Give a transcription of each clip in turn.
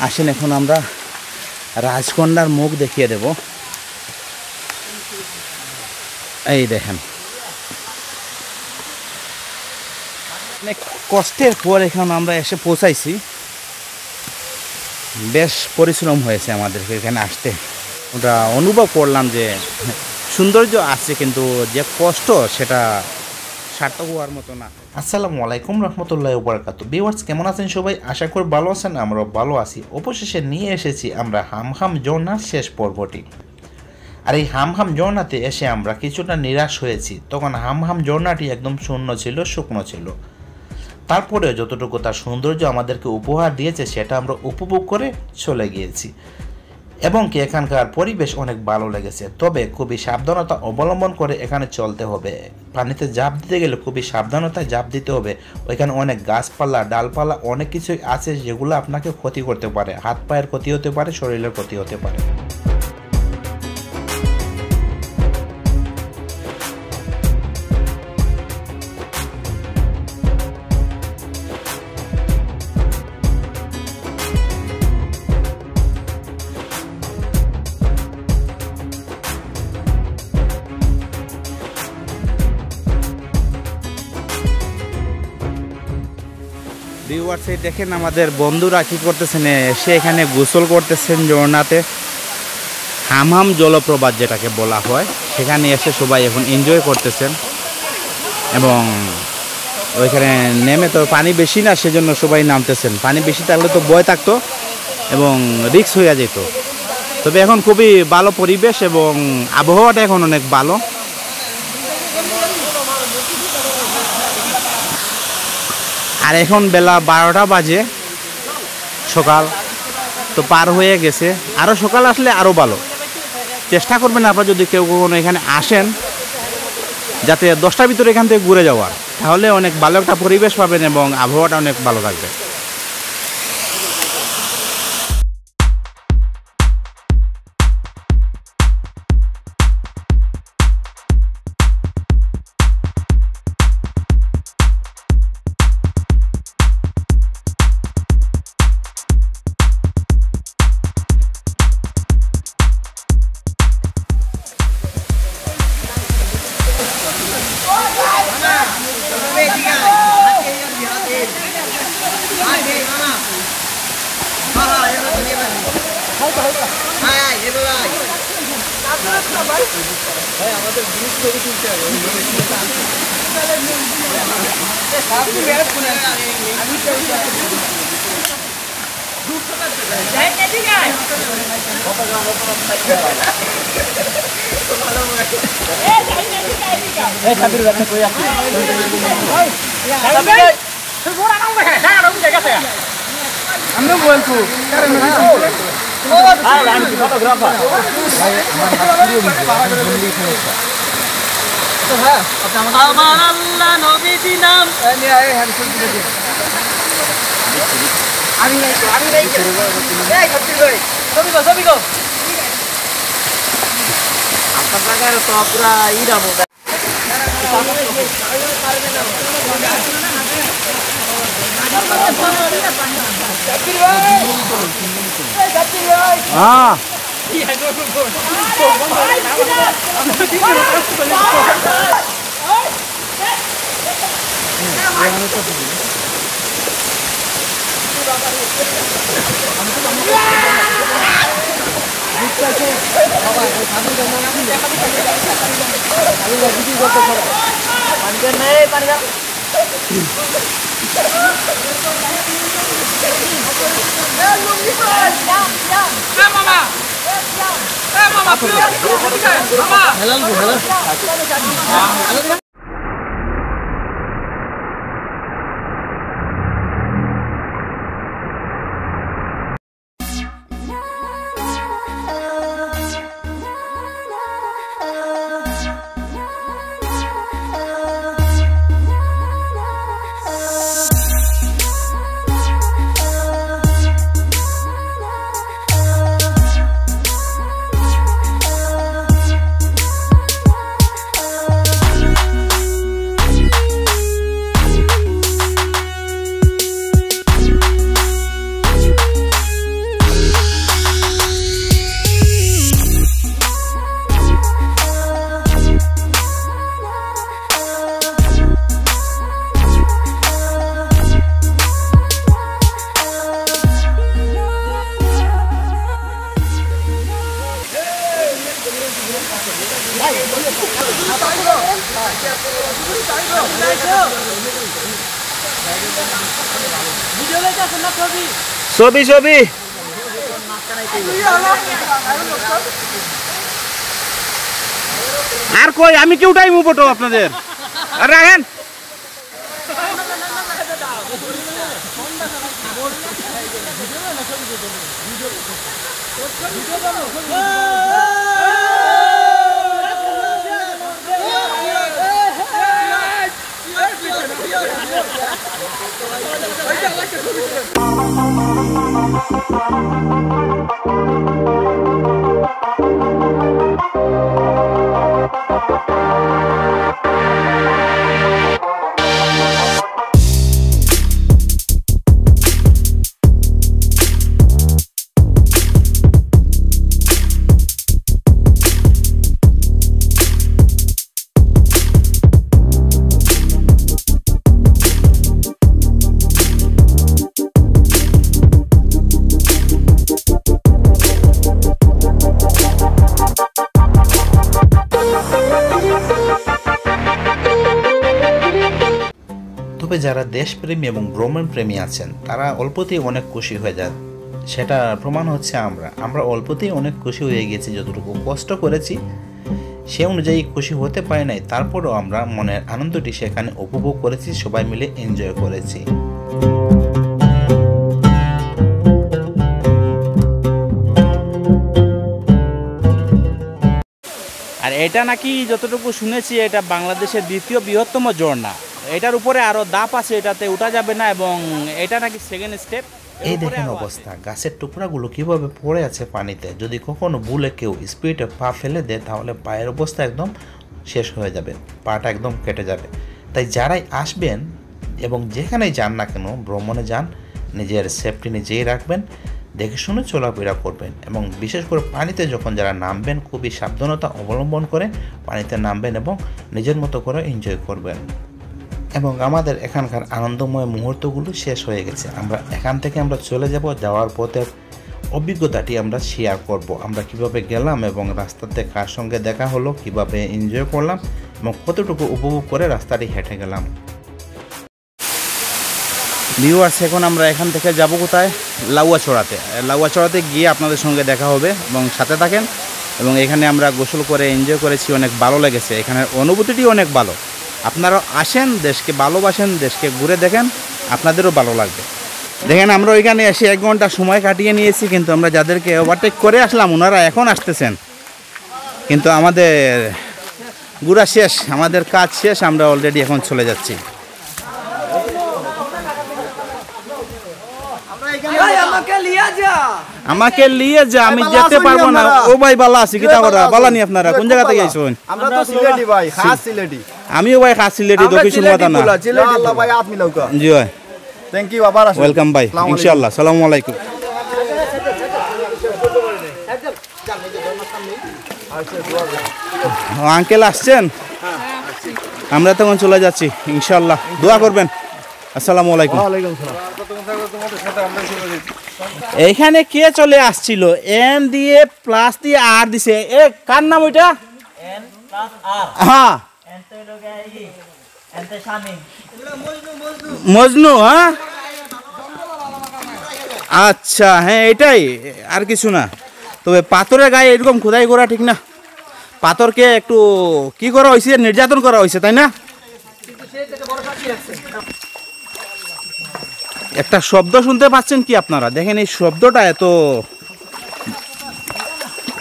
আসেন এখন আমরা রাজকন্যার মুখ দেখিয়ে দেব। এই দেখেন, অনেক কষ্টের পর এখন আমরা এসে পৌঁছাইছি। বেশ পরিশ্রম হয়েছে আমাদেরকে এখানে আসতে। ওটা অনুভব করলাম যে সৌন্দর্য আছে, কিন্তু যে কষ্ট সেটা সার্থক হওয়ার মতো না। আসসালামু আলাইকুম রহমতুল্লাহি ওয়া বারাকাতুহু। ভিউয়ার্স, কেমন আছেন সবাই? আশা করি ভালো আছেন, আমরাও ভালো আছি। অবশেষে নিয়ে এসেছি আমরা হামহাম ঝর্ণার শেষ পর্বটি। আর এই হামহাম ঝর্ণাতে এসে আমরা কিছুটা নিরাশ হয়েছি। তখন হামহাম ঝর্ণাটি একদম শূন্য ছিল, শুকনো ছিল। তারপরেও যতটুকু তার সৌন্দর্য আমাদেরকে উপহার দিয়েছে সেটা আমরা উপভোগ করে চলে গিয়েছি, এবং কি এখানকার পরিবেশ অনেক ভালো লেগেছে। তবে খুবই সাবধানতা অবলম্বন করে এখানে চলতে হবে। পানিতে ঝাঁপ দিতে গেলে খুবই সাবধানতায় ঝাঁপ দিতে হবে। ওইখানে অনেক গাছপালা, ডালপালা, অনেক কিছুই আছে যেগুলো আপনাকে ক্ষতি করতে পারে। হাত পায়ের ক্ষতি হতে পারে, শরীরের ক্ষতি হতে পারে। ভিউয়ার্স, দেখেন আমাদের বন্ধুরা কি করতেছেন, এসে এখানে গোসল করতেছেন ঝর্ণাতে। হামহাম জলপ্রপাত যেটাকে বলা হয়, সেখানে এসে সবাই এখন এনজয় করতেছেন। এবং ওইখানে নেমে তো পানি বেশি না, সেজন্য সবাই নামতেছেন। পানি বেশি থাকলে তো ভয় থাকতো এবং রিস্ক হয়ে যেত। তবে এখন খুবই ভালো পরিবেশ এবং আবহাওয়াটা এখন অনেক ভালো। আর এখন বেলা 12টা বাজে, সকাল তো পার হয়ে গেছে। আরও সকাল আসলে আরও ভালো। চেষ্টা করবেন আপনারা যদি কেউ কখনো এখানে আসেন, যাতে 10টার ভিতরে এখান থেকে ঘুরে যাওয়ার, তাহলে অনেক ভালো একটা পরিবেশ পাবেন এবং আবহাওয়াটা অনেক ভালো থাকবে। আমার আল্লাহ নবীজি নাম আমি আপনার জায়গায় তো পুরা ই যাবো। হ্যাঁ, ছবি ছবি আর কই আমি কি উঠাইমু ফটো আপনাদের আর রাখেন তবে যারা দেশপ্রেমী এবং ভ্রমণ প্রেমী আছেন তারা অল্পতেই অনেক খুশি হয়ে যায়, সেটা প্রমাণ হচ্ছে আমরা অল্পতেই অনেক খুশি হয়ে গেছি। যতটুকু কষ্ট করেছি সে অনুযায়ী খুশি হতে পারি নাই, তারপরেও আমরা মনের আনন্দটি সেখানে উপভোগ করেছি, সবাই মিলে এনজয় করেছি। আর এটা নাকি যতটুকু শুনেছি এটা বাংলাদেশের দ্বিতীয় বৃহত্তম ঝর্ণা। এটার উপরে আরো ধাপ আছে, এটাতে উঠা যাবে না এবং এটা নাকি সেকেন্ড স্টেপ। এই দেখেন অবস্থা, গাছের টুকরাগুলো কিভাবে পড়ে আছে পানিতে। যদি কখনো ভুলে কেউ স্পিডে পা ফেলে দেয় তাহলে পায়ের অবস্থা একদম শেষ হয়ে যাবে, পাটা একদম কেটে যাবে। তাই যারাই আসবেন এবং যেখানেই যান না কেন, ভ্রমণে যান, নিজের সেফটি নিজেই রাখবেন, দেখে শুনে চলাফেরা করবেন এবং বিশেষ করে পানিতে যখন যারা নামবেন খুবই সাবধানতা অবলম্বন করে পানিতে নামবেন এবং নিজের মতো করে এনজয় করবেন। এবং আমাদের এখানকার আনন্দময় মুহূর্তগুলো শেষ হয়ে গেছে, আমরা এখান থেকে চলে যাব। যাওয়ার পথের অভিজ্ঞতাটি আমরা শেয়ার করব, আমরা কিভাবে গেলাম এবং রাস্তাতে কার সঙ্গে দেখা হলো, কিভাবে এনজয় করলাম এবং কতটুকু উপভোগ করে রাস্তাটি হেঁটে গেলাম। ভিউয়ার্স, এখন আমরা এখান থেকে যাব কোথায়? লাউয়াছড়াতে। লাউয়াছড়াতে গিয়ে আপনাদের সঙ্গে দেখা হবে এবং সাথে থাকেন। এবং এখানে আমরা গোসল করে এনজয় করেছি, অনেক ভালো লেগেছে, এখানের অনুভূতিটি অনেক ভালো। আপনারাও আসেন, দেশকে ভালোবাসেন, দেশকে ঘুরে দেখেন, আপনাদেরও ভালো লাগবে। দেখেন আমরা ওইখানে এসে 1 ঘন্টা সময় কাটিয়ে নিয়েছি, কিন্তু আমরা যাদেরকে ওভারটেক করে আসলাম ওনারা এখন আসতেছেন, কিন্তু আমাদের ঘোরা শেষ, আমাদের কাজ শেষ, আমরা অলরেডি এখন চলে যাচ্ছি। আমাকে নিয়ে যা, আমি যেতে পারবো না। ও ভাই বালা আছি, কিতা করা বালা নি? আপনারা কোন জায়গা থেকে আইছেন? আমরা তো সিলেটি ভাই, খাস সিলেটি। আমিও ভাই খাস সিলেটি, দক্ষিণ সুমাতা না। আল্লাহ ভাই আপনি লওকা। জি ভাই, থ্যাংক ইউ, আবার আসুন। ওয়েলকাম ভাই, ইনশাআল্লাহ। আসসালামু আলাইকুম। আঙ্কেল আসছেন? আমরা তখন চলে যাচ্ছি ইনশাআল্লাহ, দোয়া করবেন। আসসালামু আলাইকুম। এইখানে কে চলে আসছিল? এন দিয়ে প্লাস দিয়ে আর দিছে। এ কার নাম ওইটা? হ্যাঁ, মজনু। হ্যাঁ আচ্ছা, হ্যাঁ এটাই, আর কিছু না। তবে পাথরের গায়ে এরকম খোদাই করা ঠিক না, পাথরকে একটু কি করা হয়েছে, নির্যাতন করা হয়েছে, তাই না? একটা শব্দ শুনতে পাচ্ছেন কি আপনারা? দেখেন এই শব্দটা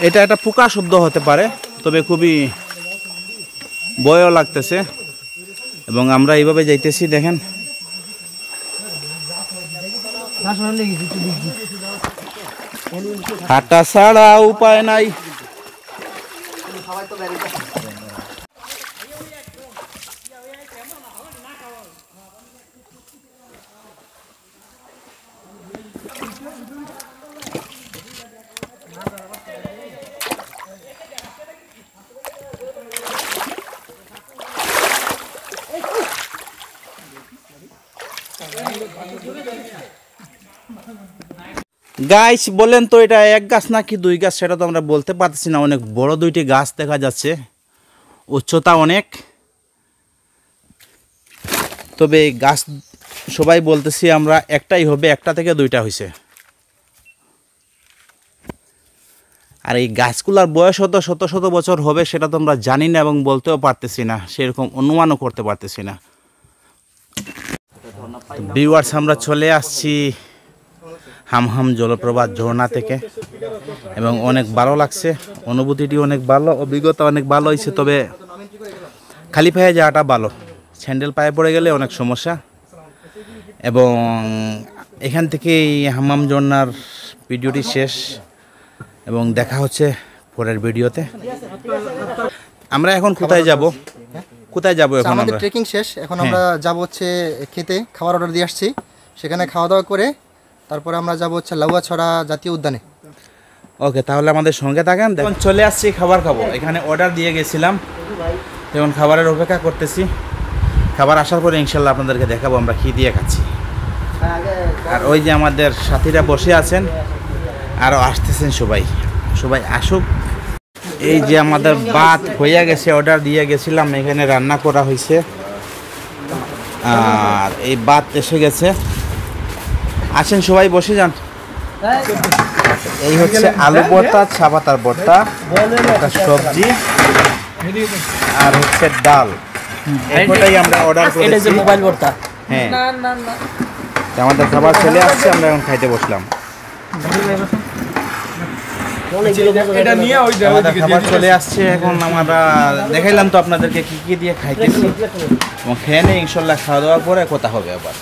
এটা একটা পোকা শব্দ হতে পারে, তবে খুবই ভয়ও লাগতেছে। এবং আমরা এইভাবে যাইতেছি, দেখেন হাঁটা ছাড়া উপায় নাই। গাছ বলেন তো এটা এক গাছ নাকি 2 গাছ সেটা তো আমরা বলতে পারতেছি না। অনেক বড় 2টি গাছ দেখা যাচ্ছে, উচ্চতা অনেক। তবে এই গাছ সবাই বলতেছি আমরা একটাই হবে, একটা থেকে দুইটা হয়েছে। আর এই গাছগুলার বয়স হতো শত শত বছর হবে সেটা তো আমরা জানি না এবং বলতেও পারতেছি না, সেরকম অনুমানও করতে পারতেছি না। ভিউয়ার্স, আমরা চলে আসছি হামহাম জলপ্রপাত ঝর্ণা থেকে এবং অনেক ভালো লাগছে, অনুভূতিটি অনেক ভালো, অভিজ্ঞতা অনেক ভালো হয়েছে। তবে খালি পায়ে যাওয়াটা ভালো, স্যান্ডেল পায়ে পড়ে গেলে অনেক সমস্যা। এবং এখান থেকেই হামহাম ঝর্ণার ভিডিওটি শেষ এবং দেখা হচ্ছে পরের ভিডিওতে। আমরা এখন কোথায় যাব? কোথায় যাব এখন? আমাদের আমরা ট্রেকিং শেষ, এখন আমরা যাব হচ্ছে খেতে, খাবার অর্ডার দিয়ে আসছি, সেখানে খাওয়া দাওয়া করে তারপরে আমরা যাব হচ্ছে লাউয়াছড়া জাতীয় উদ্যানে। ওকে, তাহলে আমাদের সঙ্গে থাকেন। এখন চলে আসছি খাবার খাবো, এখানে অর্ডার দিয়ে গেছিলাম, এখন খাবারের অপেক্ষা করতেছি। খাবার আসার পরে ইনশাল্লাহ আপনাদেরকে দেখাবো আমরা কী দিয়ে খাচ্ছি। আর ওই যে আমাদের সাথীরা বসে আছেন, আরও আসতেছেন, সবাই সবাই আসুক। এই যে আমাদের ভাত হয়ে গেছে, অর্ডার দিয়ে গেছিলাম, এখানে রান্না করা হয়েছে। আর এই ভাত এসে গেছে, আসেন সবাই বসে যান। এই হচ্ছে আলু ভর্তা, চা পাতার ভর্তা, একটা সবজি আর হচ্ছে ডাল। এটাই আমরা অর্ডার করেছি। মোবাইল ভর্তা। হ্যাঁ, তো আমাদের খাবার চলে আসছে, আমরা এখন খাইতে বসলাম। আমাদের খাবার চলে আসছে, এখন আমরা দেখাইলাম তো আপনাদেরকে কি কি দিয়ে খাইতেছি এবং খেয়ে নেই। ইনশাল্লাহ খাওয়া দাওয়ার পরে কথা হবে আবার।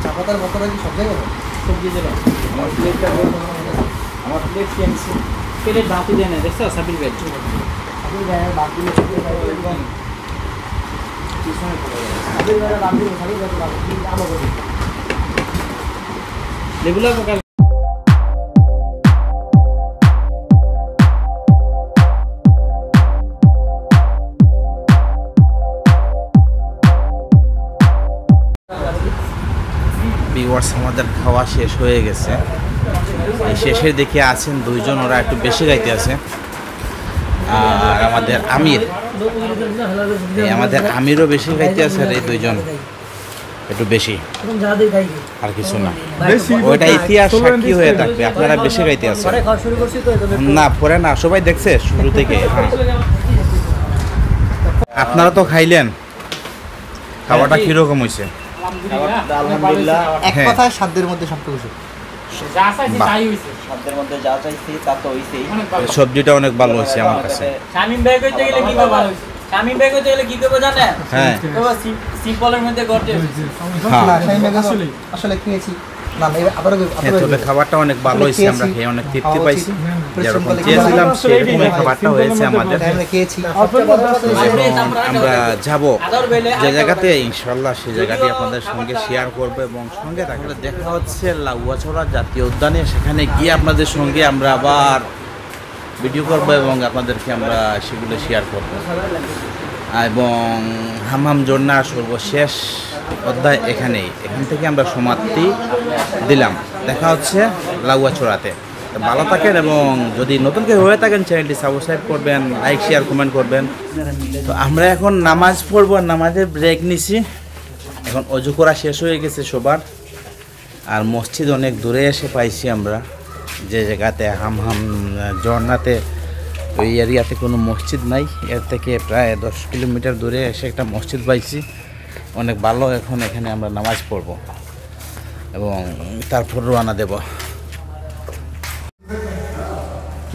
চাপাতার বর্তমানে কি সব জায়গায় সবজি দেবে আমার প্লেটটা আমার প্লেট কিনছি প্লেট বাকি দেয় না, দেখছো সাবির ভাই সাবির ভাই বাকি সাবির ভাই লেগুলার প্রকার। ভিউয়ার্স, আমাদের খাওয়া শেষ হয়ে গেছে। এই শেষের দিকে আছেন দুইজন, ওরা একটু বেশি খাইতে আছে। আর আমাদের আমিরও বেশি খাইতে আছে, আর এই দুইজন একটু বেশি, আর কিছু না। ওইটা ইতিহাস সাক্ষী হয়ে থাকবে, আপনারা বেশি খাইতে আছেন না, পরে না, সবাই দেখছে শুরু থেকে। হ্যাঁ, আপনারা তো খাইলেন, খাওয়াটা কিরকম হয়েছে? আলহামদুলিল্লাহ, এক কথায় সাধ্যের মধ্যে সব কিছু। সাধ্যের মধ্যে যা চাইছি তা তো হইছেই। সবজিটা অনেক ভালো হয়েছে আমার কাছে। শামিম ভাই কইতে গেলে কি করব? শামিম ভাই কইতে গেলে কি করব জানেন? হ্যাঁ, তো সিম্পলের মধ্যে করতে হ্যাঁ, না শাইন ভাই আসলে খেয়েছি, না আবার তবে খাবারটা অনেক ভালো হয়েছে, আমরা খেয়ে অনেক তৃপ্তি পাইছি। যেরকম চেয়েছিলাম সেরকমই খাবারটা হয়েছে আমাদের। আমরা খেয়েছি। আমরা যাব যে জায়গাতে, ইনশাল্লাহ সেই জায়গাটি আপনাদের সঙ্গে শেয়ার করবো এবং সঙ্গে থাকলে দেখা হচ্ছে লাউয়াছড়া জাতীয় উদ্যানে। সেখানে গিয়ে আপনাদের সঙ্গে আমরা আবার ভিডিও করবো এবং আপনাদেরকে আমরা সেগুলো শেয়ার করব। এবং হামহাম ঝর্ণার সর্বশেষ অধ্যায় এখানেই, এখান থেকে আমরা সমাপ্তি দিলাম। দেখা হচ্ছে লাউয়াছড়াতে। ভালো থাকেন এবং যদি নতুন কেউ হয়ে থাকেন চ্যানেলটি সাবস্ক্রাইব করবেন, লাইক শেয়ার কমেন্ট করবেন। তো আমরা এখন নামাজ পড়বো, নামাজের ব্রেক নিছি। এখন অজু করা শেষ হয়ে গেছে সবার, আর মসজিদ অনেক দূরে এসে পাইছি আমরা। যে জায়গাতে হামহাম ঝর্ণাতে ওই এরিয়াতে কোনো মসজিদ নাই, এর থেকে প্রায় 10 কিলোমিটার দূরে এসে একটা মসজিদ পাইছি, অনেক ভালো। এখন এখানে আমরা নামাজ পড়ব এবং তারপর রওনা দেব।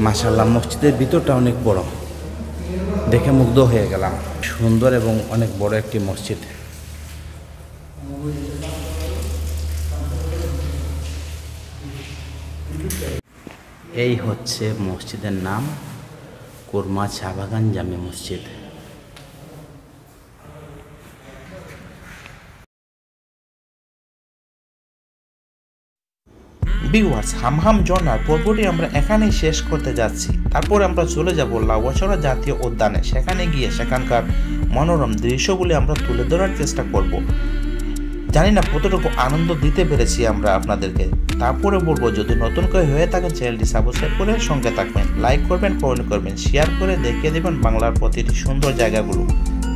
মাশাআল্লাহ, মসজিদের ভিতরটা অনেক বড়, দেখে মুগ্ধ হয়ে গেলাম। সুন্দর এবং অনেক বড় একটি মসজিদ। এই হচ্ছে মসজিদের নাম, কোরমা চা বাগান জামে মসজিদ। ভিউয়ার্স, হামহাম ঝর্ণার পর্বটি আমরা এখানেই শেষ করতে যাচ্ছি। তারপর আমরা চলে যাব লাউয়াছড়া জাতীয় উদ্যানে। সেখানে গিয়ে সেখানকার মনোরম দৃশ্যগুলি আমরা তুলে ধরার চেষ্টা করব। জানি না কতটুকু আনন্দ দিতে পেরেছি আমরা আপনাদেরকে। তারপরে বলবো, যদি নতুন করে হয়ে থাকেন চ্যানেলটি সাবস্ক্রাইব করে সঙ্গে থাকবেন, লাইক করবেন, কমেন্ট করবেন, শেয়ার করে দেখিয়ে দেবেন বাংলার প্রতিটি সুন্দর জায়গাগুলো।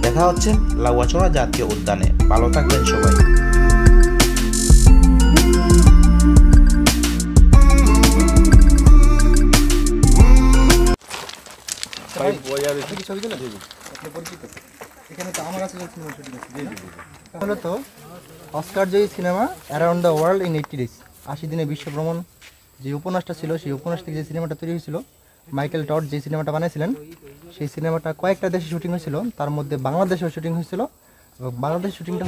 দেখা হচ্ছে লাউয়াছড়া জাতীয় উদ্যানে। ভালো থাকবেন সবাই। ছবি তুলে আপনি পরিচিত, এখানে তো আমার আছে সিনেমা শুটিং হলো তো Oscar Joyee cinema around the world in 80 days, 80 দিনে বিশ্ব ভ্রমণ যে উপন্যাসটা ছিল, সেই উপন্যাস থেকে যে সিনেমাটা তৈরি হয়েছিল, মাইকেল টড যে সিনেমাটা বানিয়েছিলেন, সেই সিনেমাটা কয়েকটা দেশে শুটিং হয়েছিল, তার মধ্যে বাংলাদেশেও শুটিং হয়েছিল। এবং বাংলাদেশ শুটিংটা